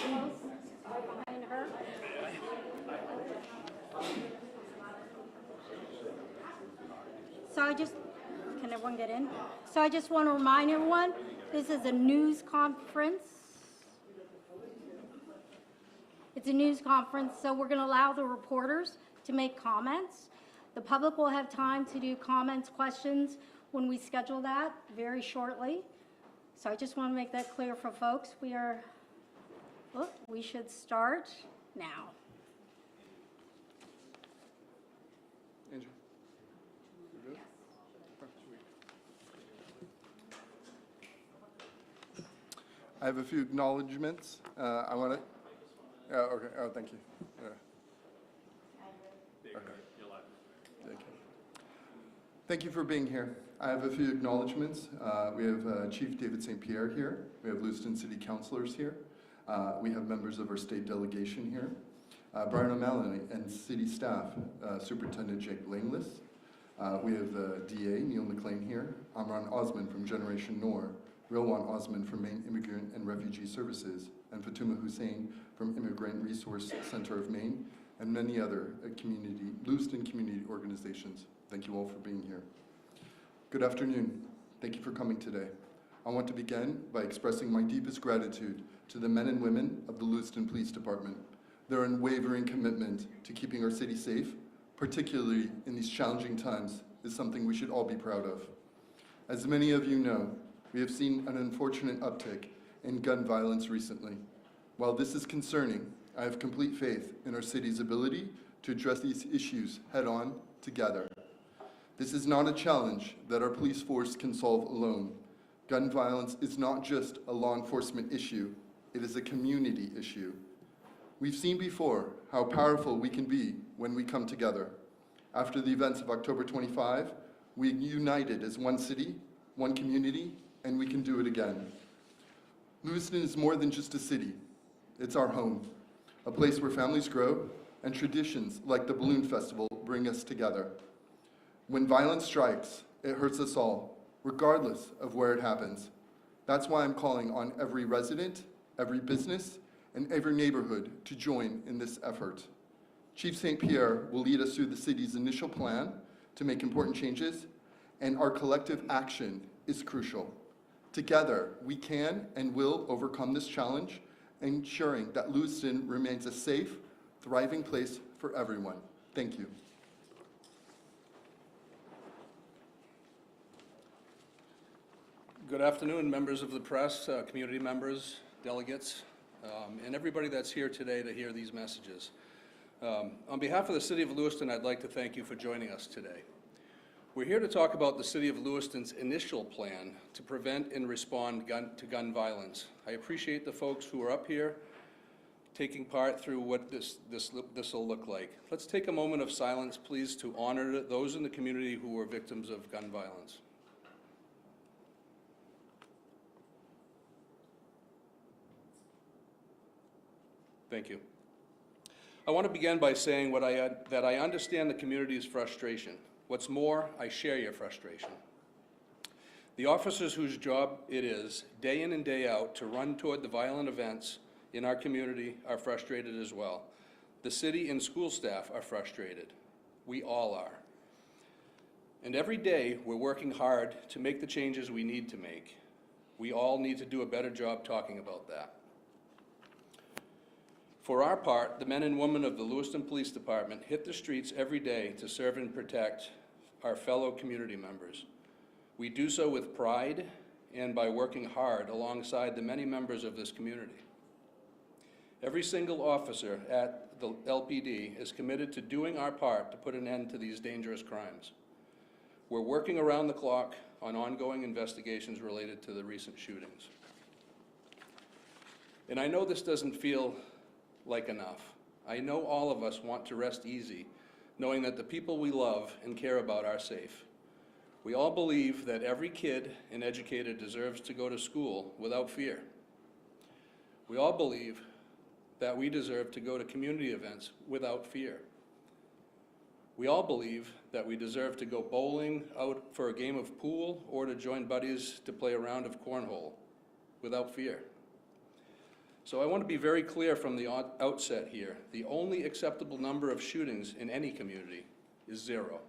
close, right behind her. Can everyone get in? So I just want to remind everyone, this is a news conference. It's a news conference, so we're going to allow the reporters to make comments. The public will have time to do comments, questions when we schedule that very shortly. So I just want to make that clear for folks. We should start now. Andrew, you good? I have a few acknowledgements. I want to. Okay. Oh, thank you. Okay. Thank you. Thank you for being here. I have a few acknowledgements. We have Chief David St. Pierre here. We have Lewiston City Councilors here. We have members of our state delegation here. Brian O'Malley and city staff, Superintendent Jake Langlis. We have the DA, Neil McLean here. Amran Osman from Generation Noor. Rilwan Osman from Maine Immigrant and Refugee Services. And Fatuma Hussein from Immigrant Resource Center of Maine. And many other Lewiston community organizations. Thank you all for being here. Good afternoon. Thank you for coming today. I want to begin by expressing my deepest gratitude to the men and women of the Lewiston Police Department. Their unwavering commitment to keeping our city safe, particularly in these challenging times, is something we should all be proud of. As many of you know, we have seen an unfortunate uptick in gun violence recently. While this is concerning, I have complete faith in our city's ability to address these issues head-on together. This is not a challenge that our police force can solve alone. Gun violence is not just a law enforcement issue, it is a community issue. We've seen before how powerful we can be when we come together. After the events of October 25, we united as one city, one community, and we can do it again. Lewiston is more than just a city. It's our home, a place where families grow and traditions like the Balloon Festival bring us together. When violence strikes, it hurts us all, regardless of where it happens. That's why I'm calling on every resident, every business, and every neighborhood to join in this effort. Chief St. Pierre will lead us through the city's initial plan to make important changes, and our collective action is crucial. Together, we can and will overcome this challenge, ensuring that Lewiston remains a safe, thriving place for everyone. Thank you. Good afternoon, members of the press, community members, delegates, and everybody that's here today to hear these messages. On behalf of the City of Lewiston, I'd like to thank you for joining us today. We're here to talk about the City of Lewiston's initial plan to prevent and respond to gun violence. I appreciate the folks who are up here taking part through what this will look like. Let's take a moment of silence, please, to honor those in the community who were victims of gun violence. Thank you. I want to begin by saying that I understand the community's frustration. What's more, I share your frustration. The officers whose job it is, day in and day out, to run toward the violent events in our community are frustrated as well. The city and school staff are frustrated. We all are. And every day, we're working hard to make the changes we need to make. We all need to do a better job talking about that. For our part, the men and women of the Lewiston Police Department hit the streets every day to serve and protect our fellow community members. We do so with pride and by working hard alongside the many members of this community. Every single officer at the LPD is committed to doing our part to put an end to these dangerous crimes. We're working around the clock on ongoing investigations related to the recent shootings. And I know this doesn't feel like enough. I know all of us want to rest easy, knowing that the people we love and care about are safe. We all believe that every kid and educator deserves to go to school without fear. We all believe that we deserve to go to community events without fear. We all believe that we deserve to go bowling, out for a game of pool, or to join buddies to play a round of cornhole without fear. So I want to be very clear from the outset here. The only acceptable number of shootings in any community is 0.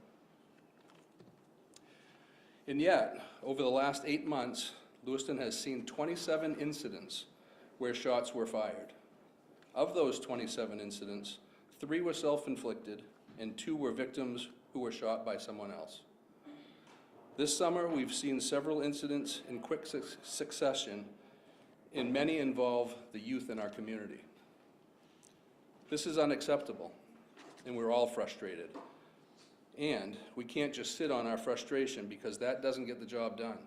And yet, over the last 8 months, Lewiston has seen 27 incidents where shots were fired. Of those 27 incidents, 3 were self-inflicted and 2 were victims who were shot by someone else. This summer, we've seen several incidents in quick succession, and many involve the youth in our community. This is unacceptable, and we're all frustrated. And we can't just sit on our frustration because that doesn't get the job done.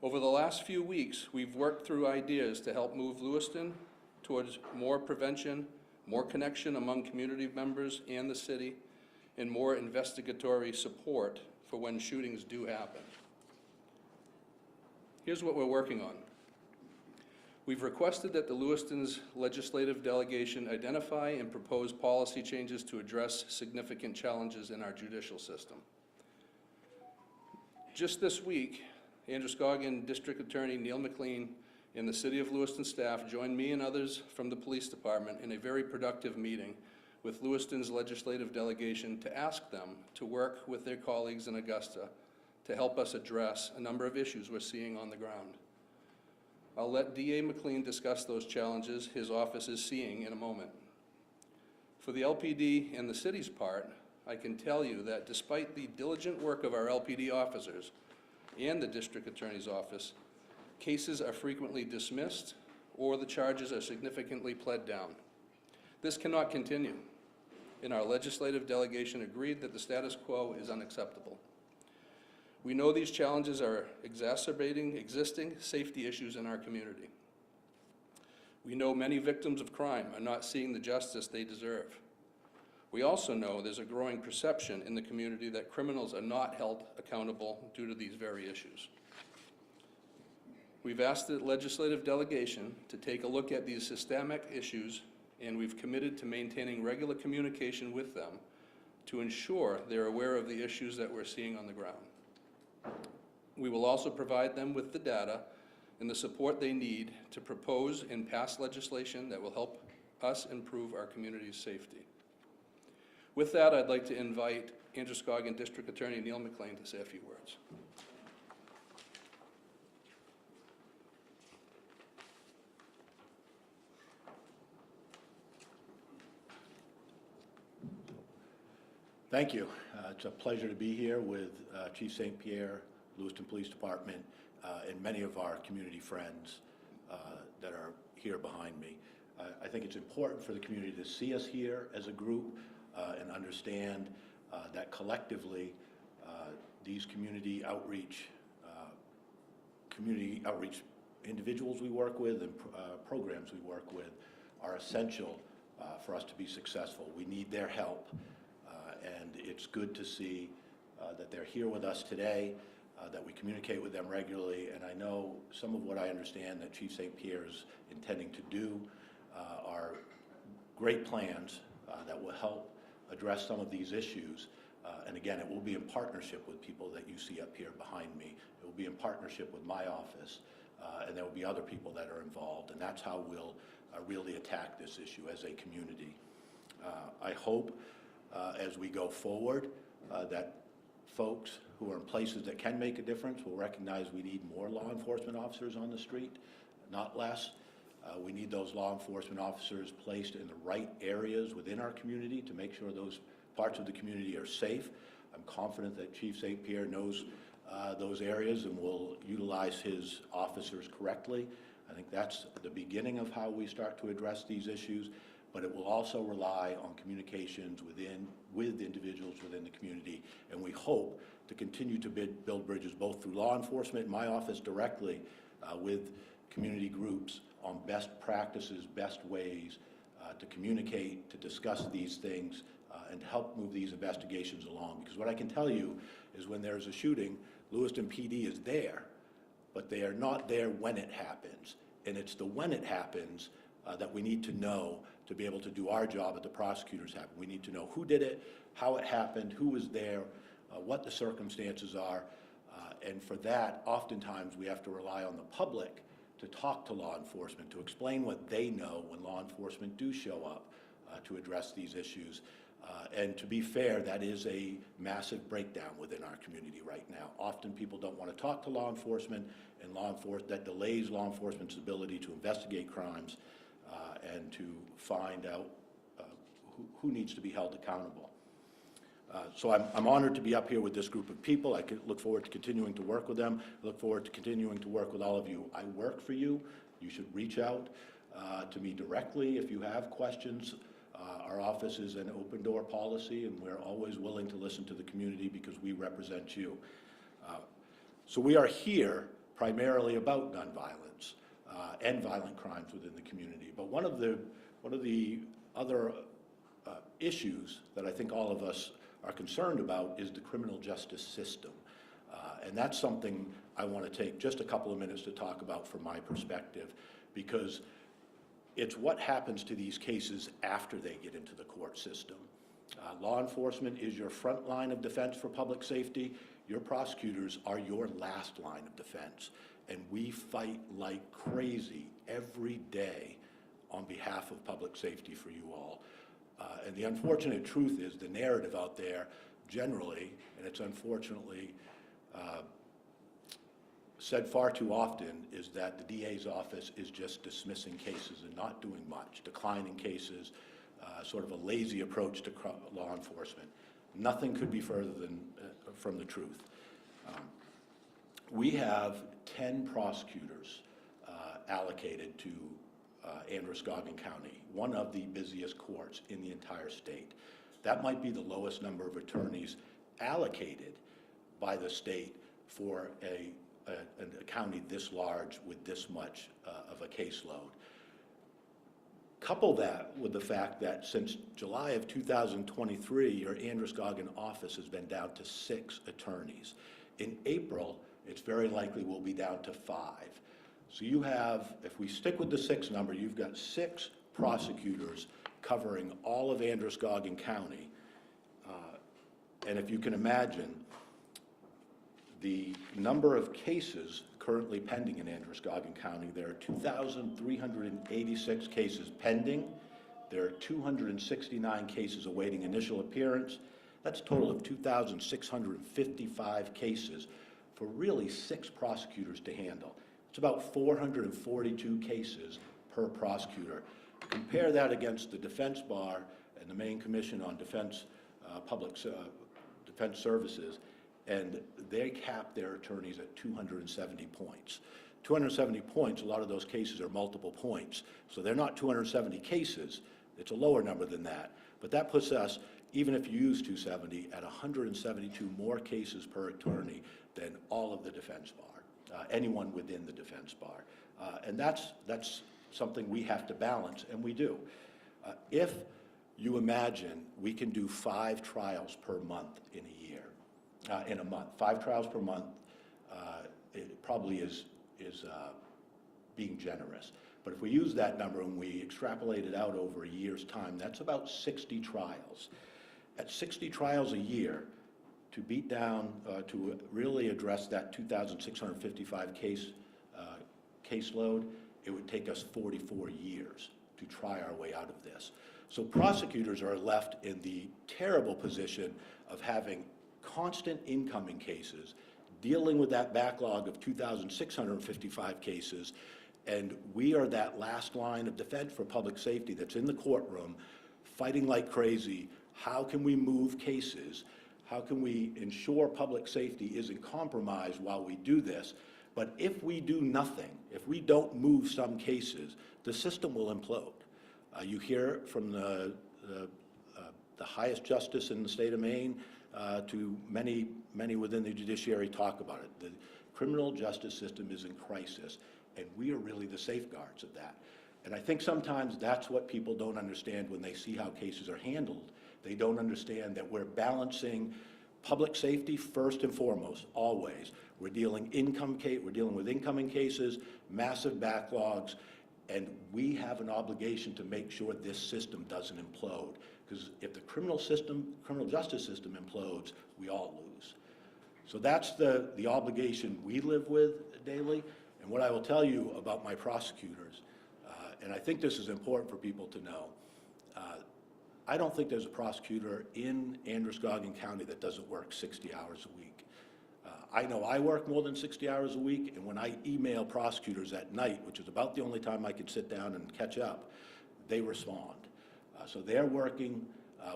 Over the last few weeks, we've worked through ideas to help move Lewiston towards more prevention, more connection among community members and the city, and more investigatory support for when shootings do happen. Here's what we're working on. We've requested that the Lewiston's legislative delegation identify and propose policy changes to address significant challenges in our judicial system. Just this week, Androscoggin District Attorney Neil McLean and the City of Lewiston staff joined me and others from the police department in a very productive meeting with Lewiston's legislative delegation to ask them to work with their colleagues in Augusta to help us address a number of issues we're seeing on the ground. I'll let DA McLean discuss those challenges his office is seeing in a moment. For the LPD and the city's part, I can tell you that despite the diligent work of our LPD officers and the district attorney's office, cases are frequently dismissed or the charges are significantly pled down. This cannot continue, and our legislative delegation agreed that the status quo is unacceptable. We know these challenges are exacerbating existing safety issues in our community. We know many victims of crime are not seeing the justice they deserve. We also know there's a growing perception in the community that criminals are not held accountable due to these very issues. We've asked the legislative delegation to take a look at these systemic issues, and we've committed to maintaining regular communication with them to ensure they're aware of the issues that we're seeing on the ground. We will also provide them with the data and the support they need to propose and pass legislation that will help us improve our community's safety. With that, I'd like to invite Androscoggin District Attorney Neil McLean to say a few words. Thank you. It's a pleasure to be here with Chief St. Pierre, Lewiston Police Department, and many of our community friends that are here behind me. I think it's important for the community to see us here as a group and understand that collectively these community outreach individuals we work with and programs we work with are essential for us to be successful. We need their help. And it's good to see that they're here with us today, that we communicate with them regularly, and I know some of what I understand that Chief St. Pierre is intending to do are great plans that will help address some of these issues. And again, it will be in partnership with people that you see up here behind me. It will be in partnership with my office, and there will be other people that are involved, and that's how we'll really attack this issue as a community. I hope as we go forward, that folks who are in places that can make a difference will recognize we need more law enforcement officers on the street, not less. We need those law enforcement officers placed in the right areas within our community to make sure those parts of the community are safe. I'm confident that Chief St. Pierre knows those areas and will utilize his officers correctly. I think that's the beginning of how we start to address these issues. But it will also rely on communications with individuals within the community, and we hope to continue to build bridges both through law enforcement, my office directly, with community groups on best practices, best ways to communicate, to discuss these things, and to help move these investigations along. Because what I can tell you is when there's a shooting, Lewiston PD is there, but they are not there when it happens. And it's the when it happens that we need to know to be able to do our job that the prosecutors have. We need to know who did it, how it happened, who was there, what the circumstances are, and for that, oftentimes we have to rely on the public to talk to law enforcement, to explain what they know when law enforcement do show up to address these issues. And to be fair, that is a massive breakdown within our community right now. Often people don't want to talk to law enforcement, and that delays law enforcement's ability to investigate crimes and to find out who needs to be held accountable. So I'm honored to be up here with this group of people. I look forward to continuing to work with them. I look forward to continuing to work with all of you. I work for you. You should reach out to me directly if you have questions. Our office is an open door policy, and we're always willing to listen to the community because we represent you. So we are here primarily about gun violence and violent crimes within the community. But one of the other issues that I think all of us are concerned about is the criminal justice system. And that's something I want to take just a couple of minutes to talk about from my perspective, because it's what happens to these cases after they get into the court system. Law enforcement is your front line of defense for public safety. Your prosecutors are your last line of defense. And we fight like crazy every day on behalf of public safety for you all. And the unfortunate truth is the narrative out there generally, and it's unfortunately said far too often, is that the DA's office is just dismissing cases and not doing much, declining cases, sort of a lazy approach to law enforcement. Nothing could be further from the truth. We have 10 prosecutors allocated to Androscoggin County, one of the busiest courts in the entire state. That might be the lowest number of attorneys allocated by the state for a county this large with this much of a caseload. Couple that with the fact that since July of 2023, your Androscoggin office has been down to 6 attorneys. In April, it's very likely we'll be down to 5. So you have, if we stick with the 6 number, you've got 6 prosecutors covering all of Androscoggin County. And if you can imagine, the number of cases currently pending in Androscoggin County, there are 2,386 cases pending. There are 269 cases awaiting initial appearance. That's a total of 2,655 cases for really 6 prosecutors to handle. It's about 442 cases per prosecutor. Compare that against the Defense Bar and the Maine Commission on Defense Defense Services, and they cap their attorneys at 270 points. 270 points, a lot of those cases are multiple points. So they're not 270 cases, it's a lower number than that. But that puts us, even if you use 270, at 172 more cases per attorney than all of the Defense Bar, anyone within the Defense Bar. And that's something we have to balance, and we do. If you imagine we can do 5 trials per month in a year, in a month, 5 trials per month, it probably is being generous. But if we use that number and we extrapolate it out over a year's time, that's about 60 trials. At 60 trials a year, to beat down, to really address that 2,655 caseload, it would take us 44 years to try our way out of this. So prosecutors are left in the terrible position of having constant incoming cases, dealing with that backlog of 2,655 cases, and we are that last line of defense for public safety that's in the courtroom, fighting like crazy. How can we move cases? How can we ensure public safety isn't compromised while we do this? But if we do nothing, if we don't move some cases, the system will implode. You hear from the highest justice in the state of Maine to many within the judiciary talk about it. The criminal justice system is in crisis, and we are really the safeguards of that. And I think sometimes that's what people don't understand when they see how cases are handled. They don't understand that we're balancing public safety first and foremost, always. We're dealing with incoming cases, massive backlogs, and we have an obligation to make sure this system doesn't implode. Because if the criminal justice system implodes, we all lose. So that's the obligation we live with daily, and what I will tell you about my prosecutors, and I think this is important for people to know, I don't think there's a prosecutor in Androscoggin County that doesn't work 60 hours a week. I know I work more than 60 hours a week, and when I email prosecutors at night, which is about the only time I can sit down and catch up, they respond. So they're working,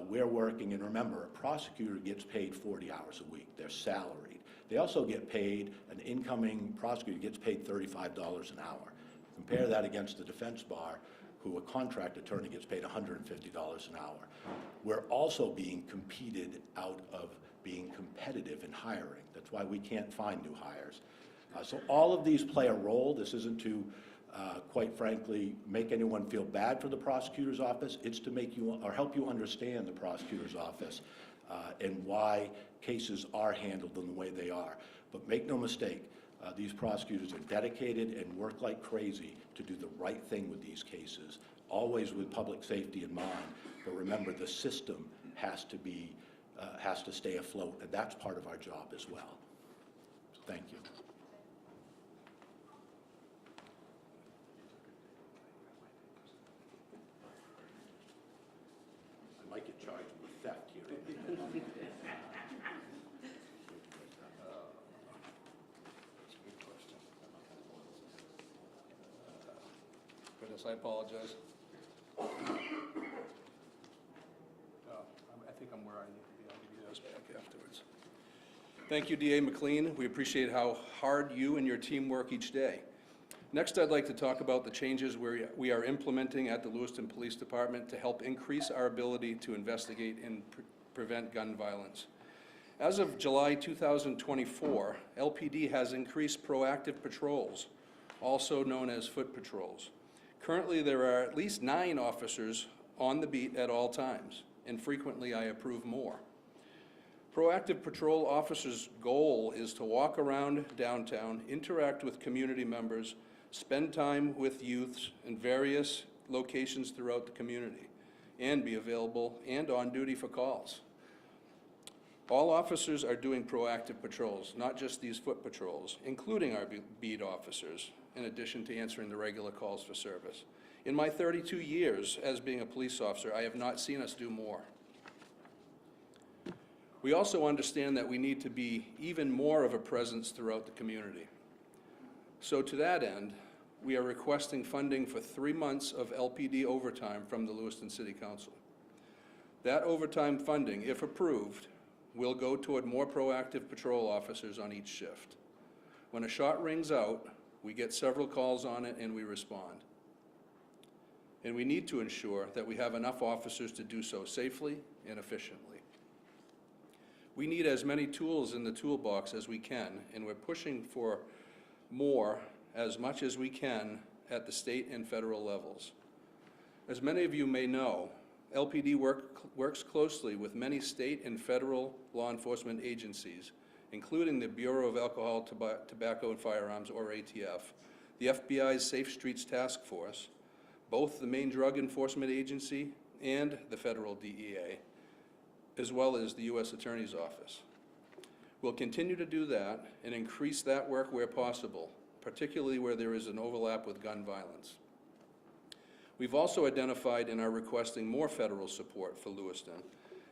we're working, and remember, a prosecutor gets paid 40 hours a week. They're salaried. They also get paid, an incoming prosecutor gets paid $35 an hour. Compare that against the defense bar, who a contract attorney gets paid $150 an hour. We're also being competed out of being competitive in hiring. That's why we can't find new hires. So all of these play a role. This isn't to, quite frankly, make anyone feel bad for the prosecutor's office. It's to make you, or help you understand the prosecutor's office and why cases are handled in the way they are. But make no mistake, these prosecutors are dedicated and work like crazy to do the right thing with these cases, always with public safety in mind. But remember, the system has to be, has to stay afloat, and that's part of our job as well. So thank you. I might get charged with theft here. Goodness, I apologize. I think I'm where I need to be. I'll give you those back afterwards. Thank you, DA McLean. We appreciate how hard you and your team work each day. Next, I'd like to talk about the changes we are implementing at the Lewiston Police Department to help increase our ability to investigate and prevent gun violence. As of July 2024, LPD has increased proactive patrols, also known as foot patrols. Currently, there are at least 9 officers on the beat at all times, and frequently I approve more. Proactive patrol officers' goal is to walk around downtown, interact with community members, spend time with youths in various locations throughout the community, and be available and on duty for calls. All officers are doing proactive patrols, not just these foot patrols, including our beat officers, in addition to answering the regular calls for service. In my 32 years as being a police officer, I have not seen us do more. We also understand that we need to be even more of a presence throughout the community. So to that end, we are requesting funding for 3 months of LPD overtime from the Lewiston City Council. That overtime funding, if approved, will go toward more proactive patrol officers on each shift. When a shot rings out, we get several calls on it and we respond. And we need to ensure that we have enough officers to do so safely and efficiently. We need as many tools in the toolbox as we can, and we're pushing for more as much as we can at the state and federal levels. As many of you may know, LPD works closely with many state and federal law enforcement agencies, including the Bureau of Alcohol, Tobacco, and Firearms, or ATF, the FBI's Safe Streets Task Force, both the main drug enforcement agency and the federal DEA, as well as the U.S. Attorney's Office. We'll continue to do that and increase that work where possible, particularly where there is an overlap with gun violence. We've also identified and are requesting more federal support for Lewiston,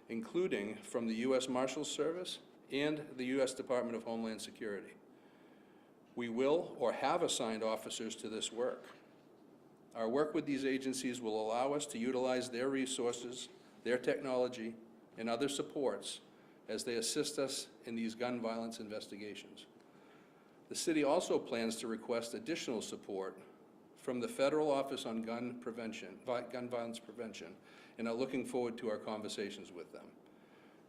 including from the U.S. Marshals Service and the U.S. Department of Homeland Security. We will or have assigned officers to this work. Our work with these agencies will allow us to utilize their resources, their technology, and other supports as they assist us in these gun violence investigations. The city also plans to request additional support from the Federal Office on Gun Violence Prevention, and are looking forward to our conversations with them.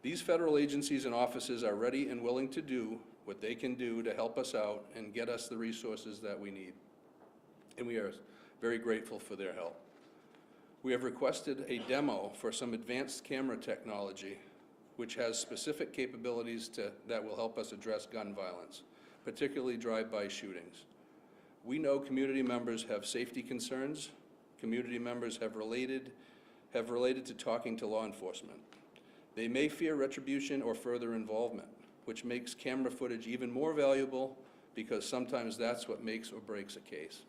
These federal agencies and offices are ready and willing to do what they can do to help us out and get us the resources that we need. And we are very grateful for their help. We have requested a demo for some advanced camera technology, which has specific capabilities that will help us address gun violence, particularly drive-by shootings. We know community members have safety concerns. Community members have related to talking to law enforcement. They may fear retribution or further involvement, which makes camera footage even more valuable because sometimes that's what makes or breaks a case.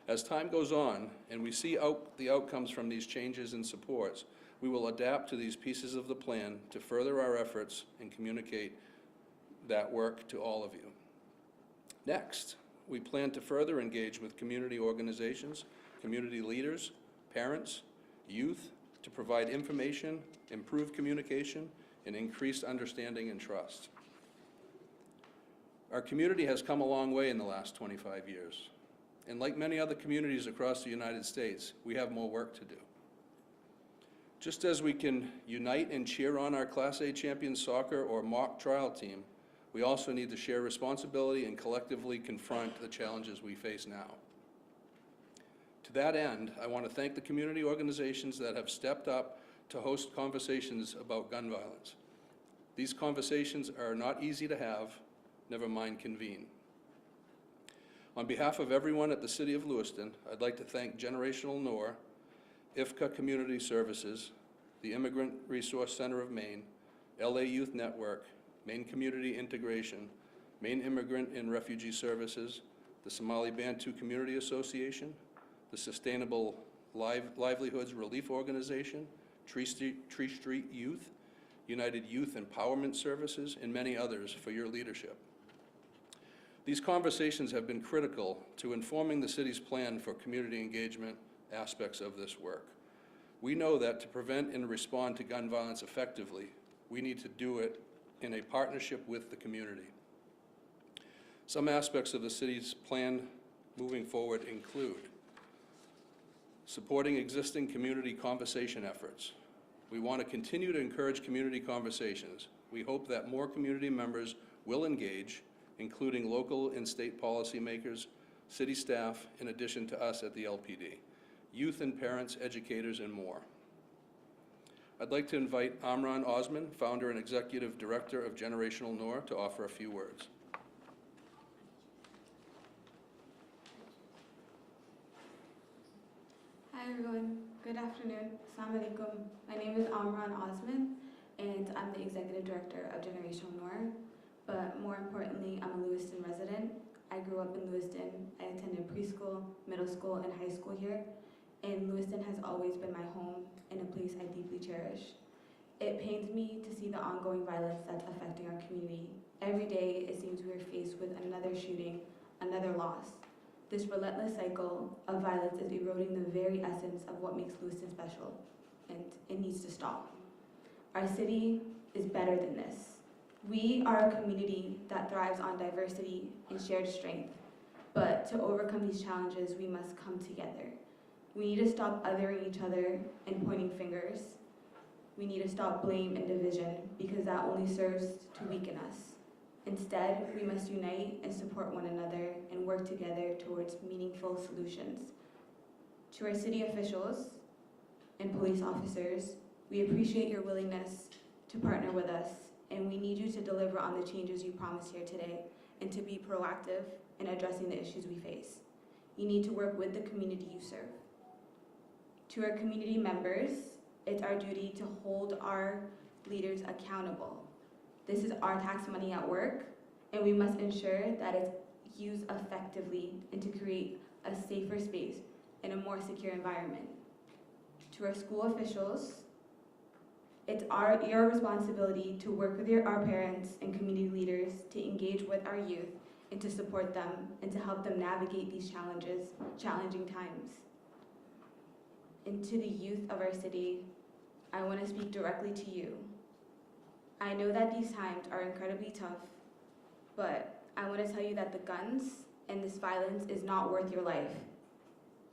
As time goes on and we see the outcomes from these changes and supports, we will adapt to these pieces of the plan to further our efforts and communicate that work to all of you. Next, we plan to further engage with community organizations, community leaders, parents, youth, to provide information, improve communication, and increased understanding and trust. Our community has come a long way in the last 25 years. And like many other communities across the United States, we have more work to do. Just as we can unite and cheer on our Class A champion soccer or mock trial team, we also need to share responsibility and collectively confront the challenges we face now. To that end, I want to thank the community organizations that have stepped up to host conversations about gun violence. These conversations are not easy to have, never mind convene. On behalf of everyone at the City of Lewiston, I'd like to thank Generational NOR, IFCA Community Services, the Immigrant Resource Center of Maine, LA Youth Network, Maine Community Integration, Maine Immigrant and Refugee Services, the Somali Bantu Community Association, the Sustainable Livelihoods Relief Organization, Tree Street Youth, United Youth Empowerment Services, and many others for your leadership. These conversations have been critical to informing the city's plan for community engagement aspects of this work. We know that to prevent and respond to gun violence effectively, we need to do it in a partnership with the community. Some aspects of the city's plan moving forward include supporting existing community conversation efforts. We want to continue to encourage community conversations. We hope that more community members will engage, including local and state policymakers, city staff, in addition to us at the LPD, youth and parents, educators, and more. I'd like to invite Amran Osman, founder and executive director of Generational NOR, to offer a few words. Hi everyone, good afternoon. Assalamu alaikum. My name is Amran Osman and I'm the executive director of Generational NOR. But more importantly, I'm a Lewiston resident. I grew up in Lewiston. I attended preschool, middle school, and high school here. And Lewiston has always been my home and a place I deeply cherish. It pains me to see the ongoing violence that's affecting our community. Every day, it seems we are faced with another shooting, another loss. This relentless cycle of violence is eroding the very essence of what makes Lewiston special, and it needs to stop. Our city is better than this. We are a community that thrives on diversity and shared strength, but to overcome these challenges, we must come together. We need to stop othering each other and pointing fingers. We need to stop blame and division because that only serves to weaken us. Instead, we must unite and support one another and work together towards meaningful solutions. To our city officials and police officers, we appreciate your willingness to partner with us, and we need you to deliver on the changes you promised here today and to be proactive in addressing the issues we face. You need to work with the community you serve. To our community members, it's our duty to hold our leaders accountable. This is our tax money at work, and we must ensure that it's used effectively and to create a safer space and a more secure environment. To our school officials, it's your responsibility to work with our parents and community leaders to engage with our youth and to support them and to help them navigate these challenging times. And to the youth of our city, I want to speak directly to you. I know that these times are incredibly tough, but I want to tell you that the guns and this violence is not worth your life.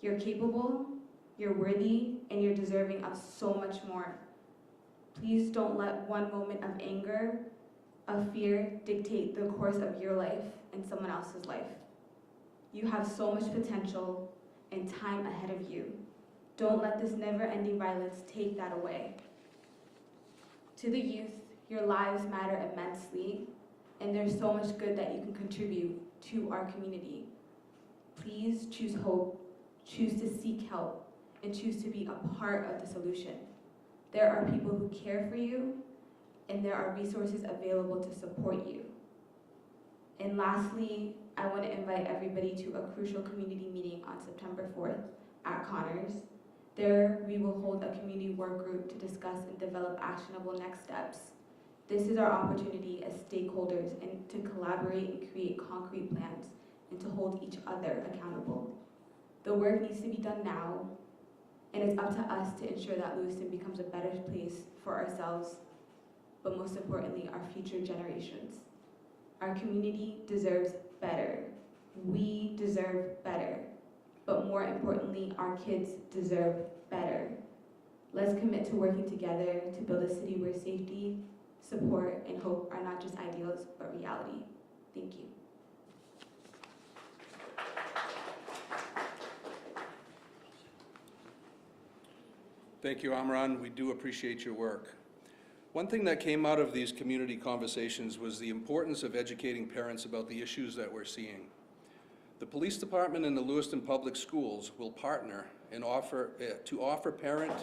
You're capable, you're worthy, and you're deserving of so much more. Please don't let one moment of anger, of fear, dictate the course of your life and someone else's life. You have so much potential and time ahead of you. Don't let this never-ending violence take that away. To the youth, your lives matter immensely, and there's so much good that you can contribute to our community. Please choose hope, choose to seek help, and choose to be a part of the solution. There are people who care for you, and there are resources available to support you. And lastly, I want to invite everybody to a crucial community meeting on September 4th at Connors. There, we will hold a community work group to discuss and develop actionable next steps. This is our opportunity as stakeholders and to collaborate and create concrete plans and to hold each other accountable. The work needs to be done now, and it's up to us to ensure that Lewiston becomes a better place for ourselves, but most importantly, our future generations. Our community deserves better. We deserve better. But more importantly, our kids deserve better. Let's commit to working together to build a city where safety, support, and hope are not just ideals, but reality. Thank you. Thank you, Amran. We do appreciate your work. One thing that came out of these community conversations was the importance of educating parents about the issues that we're seeing. The police department and the Lewiston Public Schools will partner and offer parent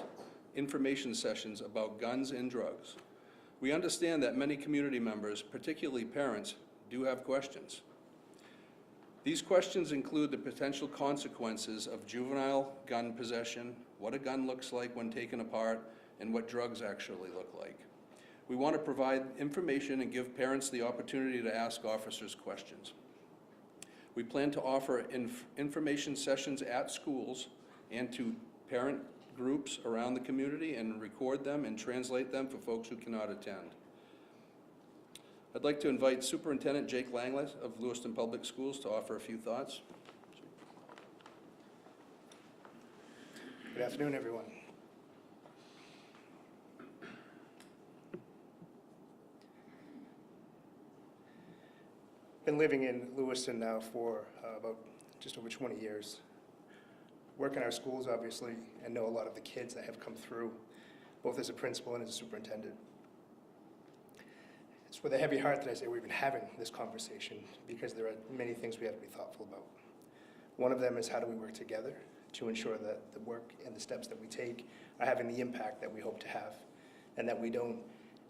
information sessions about guns and drugs. We understand that many community members, particularly parents, do have questions. These questions include the potential consequences of juvenile gun possession, what a gun looks like when taken apart, and what drugs actually look like. We want to provide information and give parents the opportunity to ask officers questions. We plan to offer information sessions at schools and to parent groups around the community and record them and translate them for folks who cannot attend. I'd like to invite Superintendent Jake Langley of Lewiston Public Schools to offer a few thoughts. Good afternoon, everyone. Been living in Lewiston now for about just over 20 years. Work in our schools, obviously, and know a lot of the kids that have come through, both as a principal and as a superintendent. It's with a heavy heart that I say we're even having this conversation, because there are many things we have to be thoughtful about. One of them is, how do we work together to ensure that the work and the steps that we take are having the impact that we hope to have, and that we don't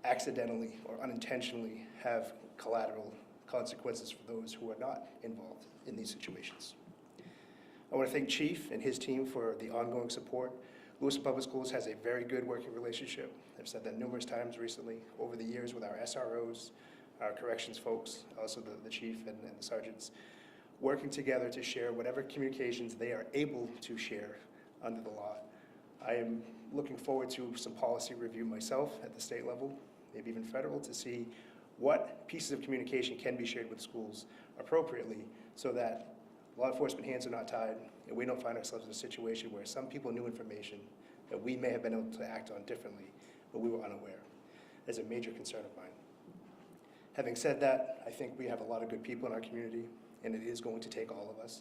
accidentally or unintentionally have collateral consequences for those who are not involved in these situations. I want to thank Chief and his team for the ongoing support. Lewiston Public Schools has a very good working relationship. I've said that numerous times recently over the years with our SROs, our corrections folks, also the chief and the sergeants, working together to share whatever communications they are able to share under the law. I am looking forward to some policy review myself at the state level, maybe even federal, to see what pieces of communication can be shared with schools appropriately so that law enforcement hands are not tied and we don't find ourselves in a situation where some people knew information that we may have been able to act on differently, but we were unaware. That's a major concern of mine. Having said that, I think we have a lot of good people in our community, and it is going to take all of us.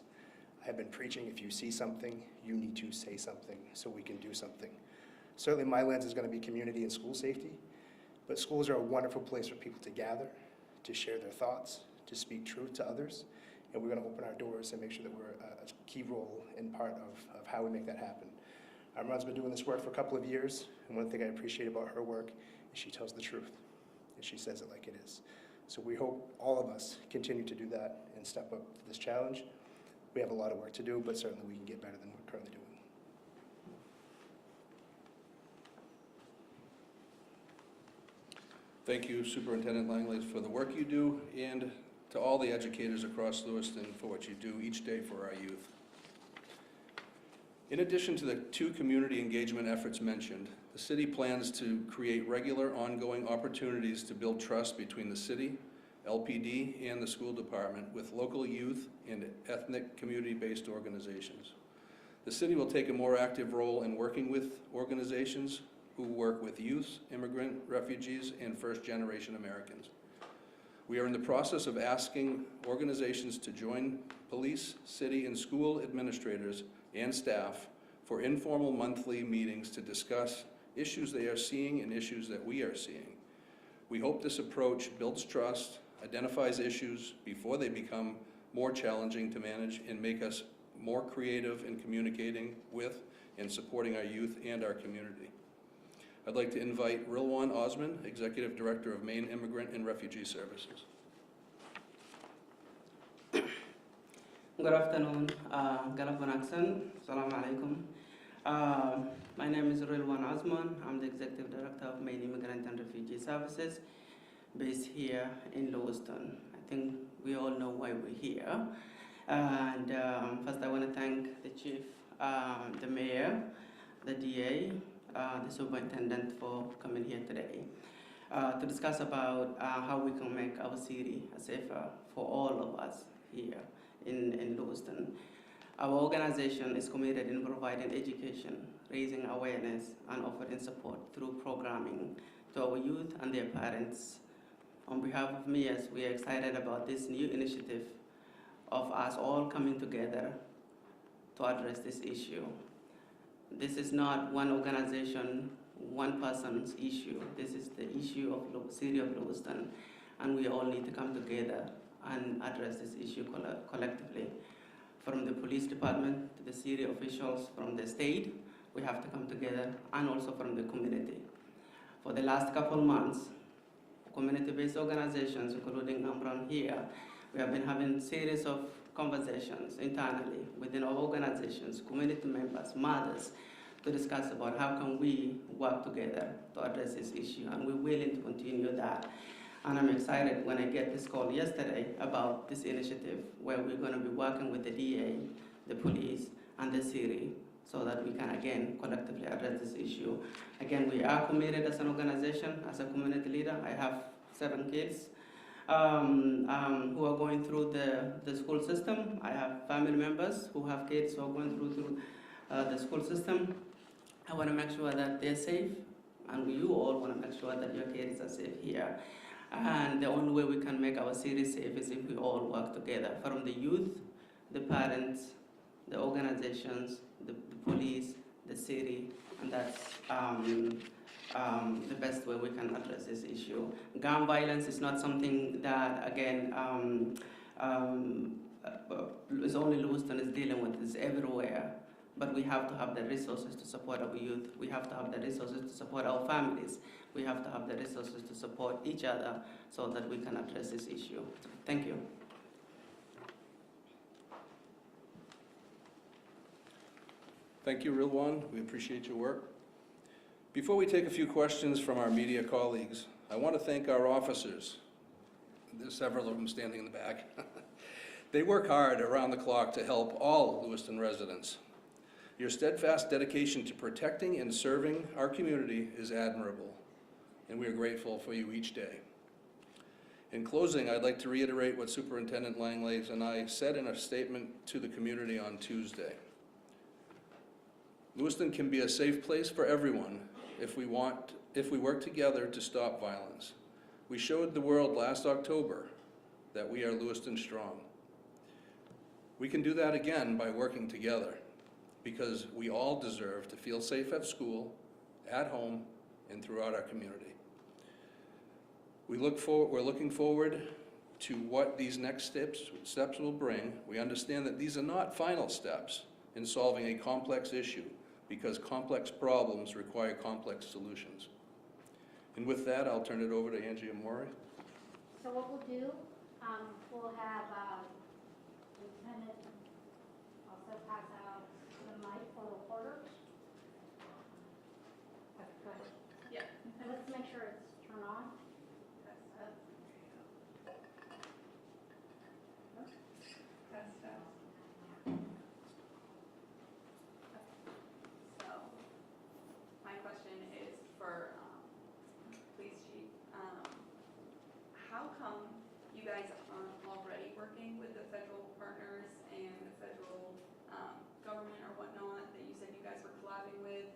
I have been preaching, if you see something, you need to say something so we can do something. Certainly my lens is going to be community and school safety, but schools are a wonderful place for people to gather, to share their thoughts, to speak truth to others, and we're going to open our doors and make sure that we're a key role in part of how we make that happen. Amran's been doing this work for a couple of years, and one thing I appreciate about her work is she tells the truth, and she says it like it is. So we hope all of us continue to do that and step up to this challenge. We have a lot of work to do, but certainly we can get better than we're currently doing. Thank you, Superintendent Langley, for the work you do, and to all the educators across Lewiston for what you do each day for our youth. In addition to the 2 community engagement efforts mentioned, the city plans to create regular ongoing opportunities to build trust between the city, LPD, and the school department with local youth and ethnic community-based organizations. The city will take a more active role in working with organizations who work with youth, immigrant, refugees, and first-generation Americans. We are in the process of asking organizations to join police, city, and school administrators and staff for informal monthly meetings to discuss issues they are seeing and issues that we are seeing. We hope this approach builds trust, identifies issues before they become more challenging to manage, and make us more creative in communicating with and supporting our youth and our community. I'd like to invite Rilwan Osman, Executive Director of Maine Immigrant and Refugee Services. Good afternoon, Galapon accent. Salam alaikum. My name is Rilwan Osman. I'm the Executive Director of Maine Immigrant and Refugee Services, based here in Lewiston. I think we all know why we're here. And first I want to thank the Chief, the Mayor, the DA, the Superintendent for coming here today to discuss about how we can make our city safer for all of us here in Lewiston. Our organization is committed in providing education, raising awareness, and offering support through programming to our youth and their parents. On behalf of mayors, we are excited about this new initiative of us all coming together to address this issue. This is not one organization, one person's issue. This is the issue of the city of Lewiston, and we all need to come together and address this issue collectively. From the police department to the city officials, from the state, we have to come together, and also from the community. For the last couple months, community-based organizations, including Amran here, we have been having a series of conversations internally within our organizations, community members, mothers, to discuss about how can we work together to address this issue, and we're willing to continue that. And I'm excited when I get this call yesterday about this initiative where we're going to be working with the DA, the police, and the city so that we can, again, collectively address this issue. Again, we are committed as an organization, as a community leader. I have 7 kids who are going through the school system. I have family members who have kids who are going through the school system. I want to make sure that they're safe, and you all want to make sure that your kids are safe here. And the only way we can make our city safe is if we all work together, from the youth, the parents, the organizations, the police, the city, and that's the best way we can address this issue. Gun violence is not something that, again, is only Lewiston is dealing with. It's everywhere. But we have to have the resources to support our youth. We have to have the resources to support our families. We have to have the resources to support each other so that we can address this issue. Thank you. Thank you, Rilwan. We appreciate your work. Before we take a few questions from our media colleagues, I want to thank our officers. There's several of them standing in the back. They work hard around the clock to help all Lewiston residents. Your steadfast dedication to protecting and serving our community is admirable, and we are grateful for you each day. In closing, I'd like to reiterate what Superintendent Langley and I said in a statement to the community on Tuesday. Lewiston can be a safe place for everyone if we work together to stop violence. We showed the world last October that we are Lewiston strong. We can do that again by working together, because we all deserve to feel safe at school, at home, and throughout our community. We're looking forward to what these next steps will bring. We understand that these are not final steps in solving a complex issue, because complex problems require complex solutions. And with that, I'll turn it over to Angie Amore. So what we'll do, we'll have Lieutenant also pass out the mic for reporters. Okay, go ahead. Yeah. And let's make sure it's turned on. So, my question is for Police Chief. How come you guys aren't already working with the federal partners and the federal government or whatnot that you said you guys were collabing with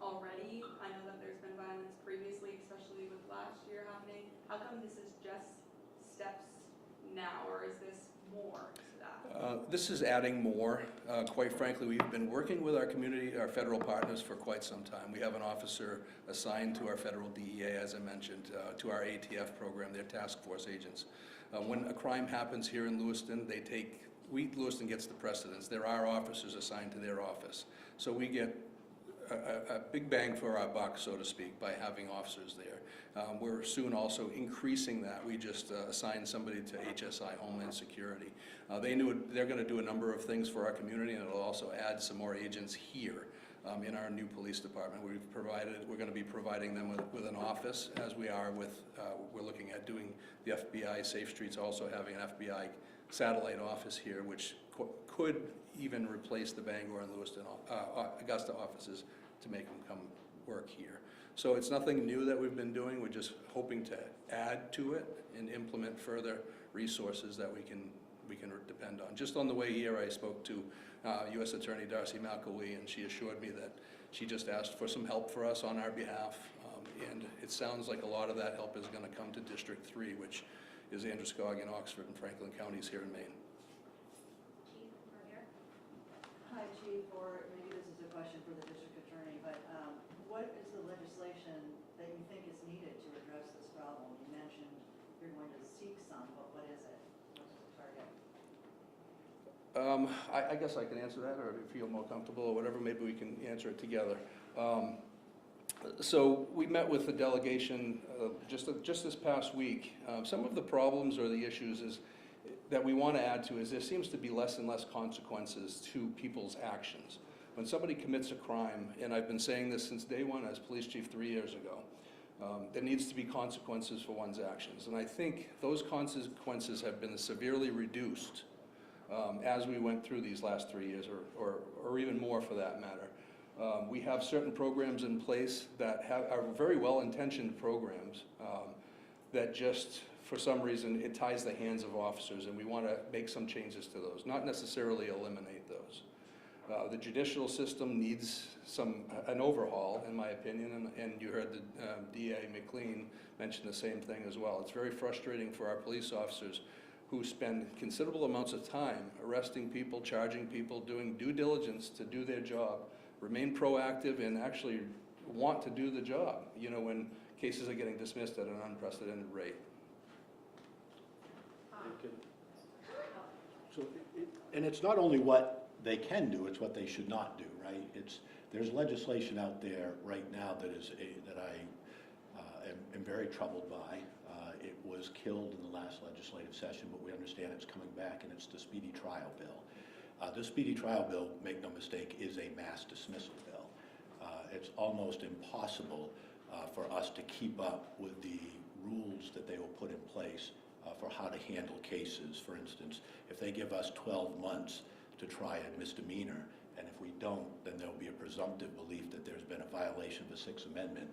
already? I know that there's been violence previously, especially with last year happening. How come this is just steps now, or is this more to that? This is adding more. Quite frankly, we've been working with our community, our federal partners for quite some time. We have an officer assigned to our federal DEA, as I mentioned, to our ATF program, their task force agents. When a crime happens here in Lewiston, Lewiston gets the precedence. There are officers assigned to their office. So we get a big bang for our buck, so to speak, by having officers there. We're soon also increasing that. We just assigned somebody to HSI, Homeland Security. They're going to do a number of things for our community, and it'll also add some more agents here in our new police department. We're going to be providing them with an office, as we are with, we're looking at doing the FBI Safe Streets, also having an FBI satellite office here, which could even replace the Bangor and Lewiston, Augusta offices to make them come work here. So it's nothing new that we've been doing. We're just hoping to add to it and implement further resources that we can depend on. Just on the way here, I spoke to U.S. Attorney Darcy McElwee, and she assured me that she just asked for some help for us on our behalf. And it sounds like a lot of that help is going to come to District 3, which is Androscoggin, Oxford, and Franklin counties here in Maine. Chief, right here. Hi, Chief, or maybe this is a question for the district attorney, but what is the legislation that you think is needed to address this problem? You mentioned you're going to seek some, but what is it? What is the target? I guess I can answer that, or if you feel more comfortable or whatever, maybe we can answer it together. So we met with the delegation just this past week. Some of the problems or the issues that we want to add to is there seems to be less and less consequences to people's actions. When somebody commits a crime, and I've been saying this since day one as police chief 3 years ago, there needs to be consequences for one's actions. And I think those consequences have been severely reduced as we went through these last 3 years, or even more for that matter. We have certain programs in place that are very well-intentioned programs that just, for some reason, it ties the hands of officers, and we want to make some changes to those, not necessarily eliminate those. The judicial system needs an overhaul, in my opinion, and you heard the DA McLean mention the same thing as well. It's very frustrating for our police officers who spend considerable amounts of time arresting people, charging people, doing due diligence to do their job, remain proactive, and actually want to do the job, you know, when cases are getting dismissed at an unprecedented rate. And it's not only what they can do, it's what they should not do, right? There's legislation out there right now that I am very troubled by. It was killed in the last legislative session, but we understand it's coming back, and it's the speedy trial bill. The speedy trial bill, make no mistake, is a mass dismissal bill. It's almost impossible for us to keep up with the rules that they will put in place for how to handle cases. For instance, if they give us 12 months to try a misdemeanor, and if we don't, then there'll be a presumptive belief that there's been a violation of the Sixth Amendment.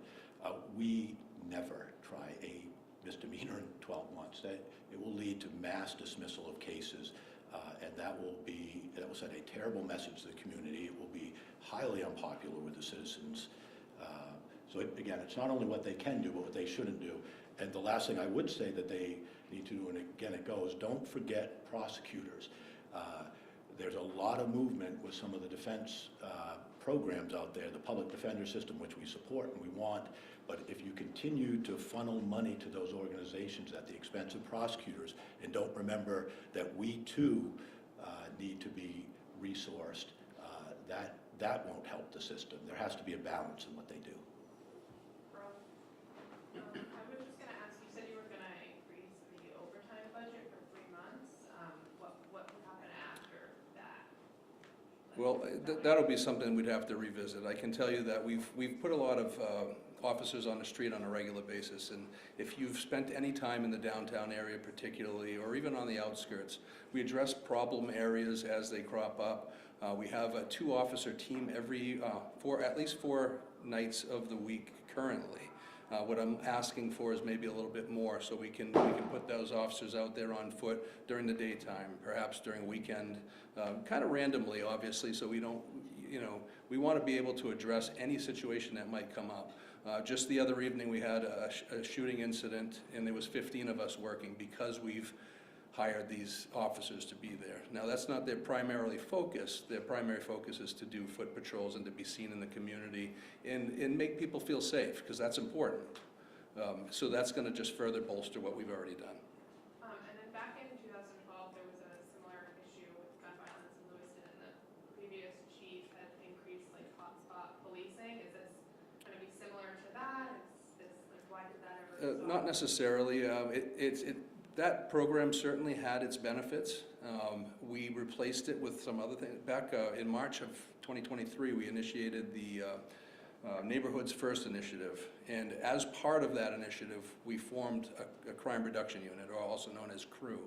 We never try a misdemeanor in 12 months. It will lead to mass dismissal of cases, and that will send a terrible message to the community. It will be highly unpopular with the citizens. So again, it's not only what they can do, but what they shouldn't do. And the last thing I would say that they need to do, and again it goes, don't forget prosecutors. There's a lot of movement with some of the defense programs out there, the public defender system, which we support and we want, but if you continue to funnel money to those organizations at the expense of prosecutors, and don't remember that we too need to be resourced, that won't help the system. There has to be a balance in what they do. I was just going to ask, you said you were going to increase the overtime budget for 3 months. What would happen after that? Well, that'll be something we'd have to revisit. I can tell you that we've put a lot of officers on the street on a regular basis, and if you've spent any time in the downtown area particularly, or even on the outskirts, we address problem areas as they crop up. We have a 2-officer team at least 4 nights of the week currently. What I'm asking for is maybe a little bit more, so we can put those officers out there on foot during the daytime, perhaps during a weekend, kind of randomly, obviously, so we don't, we want to be able to address any situation that might come up. Just the other evening, we had a shooting incident, and there was 15 of us working because we've hired these officers to be there. Now, that's not their primary focus. Their primary focus is to do foot patrols and to be seen in the community and make people feel safe, because that's important. So that's going to just further bolster what we've already done. And then back in 2012, there was a similar issue with gun violence in Lewiston, and the previous chief had increased hotspot policing. Not necessarily. That program certainly had its benefits. We replaced it with some other things. Back in March of 2023, we initiated the Neighborhoods First initiative. And as part of that initiative, we formed a crime reduction unit, or also known as CREW.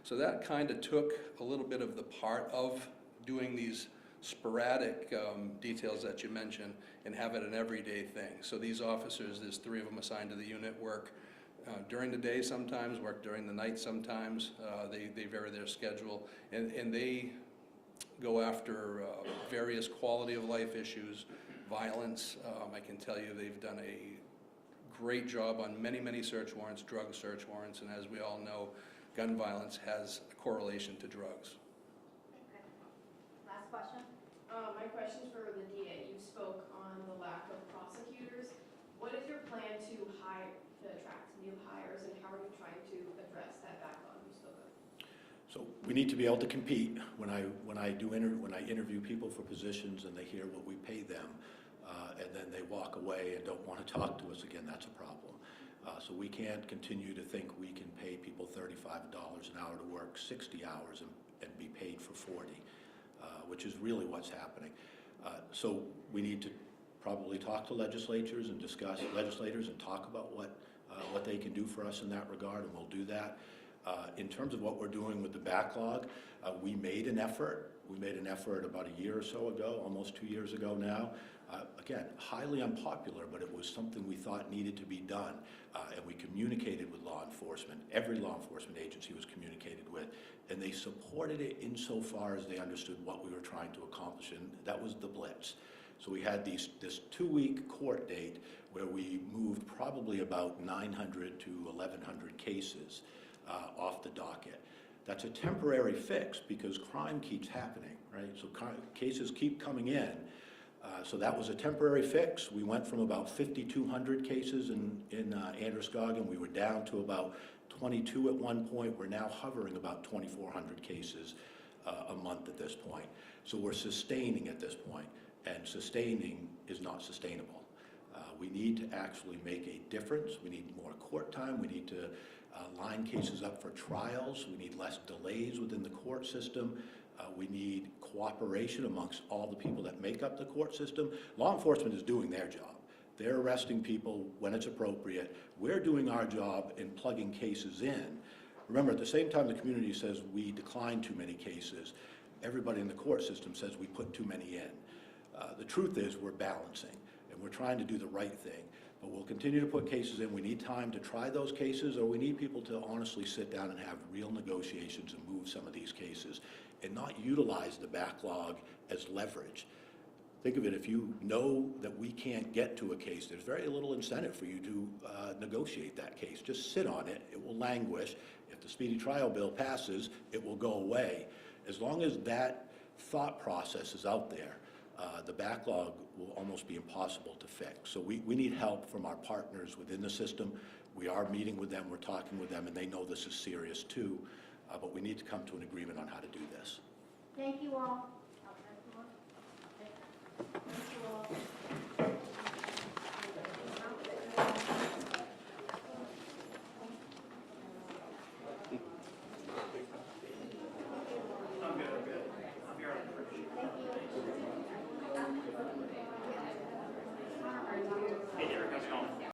So that kind of took a little bit of the part of doing these sporadic details that you mentioned and have it an everyday thing. So these officers, there's 3 of them assigned to the unit, work during the day sometimes, work during the night sometimes. They vary their schedule, and they go after various quality of life issues, violence. I can tell you they've done a great job on many, many search warrants, drug search warrants, and as we all know, gun violence has a correlation to drugs. Okay. Last question? My question's for the DA. You spoke on the lack of prosecutors. What is your plan to attract new hires, and how are you trying to address that backlog you spoke of? So we need to be able to compete. When I interview people for positions and they hear what we pay them, and then they walk away and don't want to talk to us again, that's a problem. So we can't continue to think we can pay people $35 an hour to work 60 hours and be paid for 40, which is really what's happening. So we need to probably talk to legislators and talk about what they can do for us in that regard, and we'll do that. In terms of what we're doing with the backlog, we made an effort. We made an effort about a year or so ago, almost 2 years ago now. Again, highly unpopular, but it was something we thought needed to be done. And we communicated with law enforcement. Every law enforcement agency was communicated with, and they supported it insofar as they understood what we were trying to accomplish, and that was the blitz. So we had this 2-week court date where we moved probably about 900 to 1,100 cases off the docket. That's a temporary fix because crime keeps happening, right? So cases keep coming in. So that was a temporary fix. We went from about 5,200 cases in Androscoggin. We were down to about 22 at one point. We're now hovering about 2,400 cases a month at this point. So we're sustaining at this point, and sustaining is not sustainable. We need to actually make a difference. We need more court time. We need to line cases up for trials. We need less delays within the court system. We need cooperation amongst all the people that make up the court system. Law enforcement is doing their job. They're arresting people when it's appropriate. We're doing our job in plugging cases in. Remember, at the same time the community says we decline too many cases, everybody in the court system says we put too many in. The truth is we're balancing, and we're trying to do the right thing. But we'll continue to put cases in. We need time to try those cases, or we need people to honestly sit down and have real negotiations and move some of these cases and not utilize the backlog as leverage. Think of it, if you know that we can't get to a case, there's very little incentive for you to negotiate that case. Just sit on it. It will languish. If the speedy trial bill passes, it will go away. As long as that thought process is out there, the backlog will almost be impossible to fix. So we need help from our partners within the system. We are meeting with them, we're talking with them, and they know this is serious too. But we need to come to an agreement on how to do this. Thank you all. Thank you all.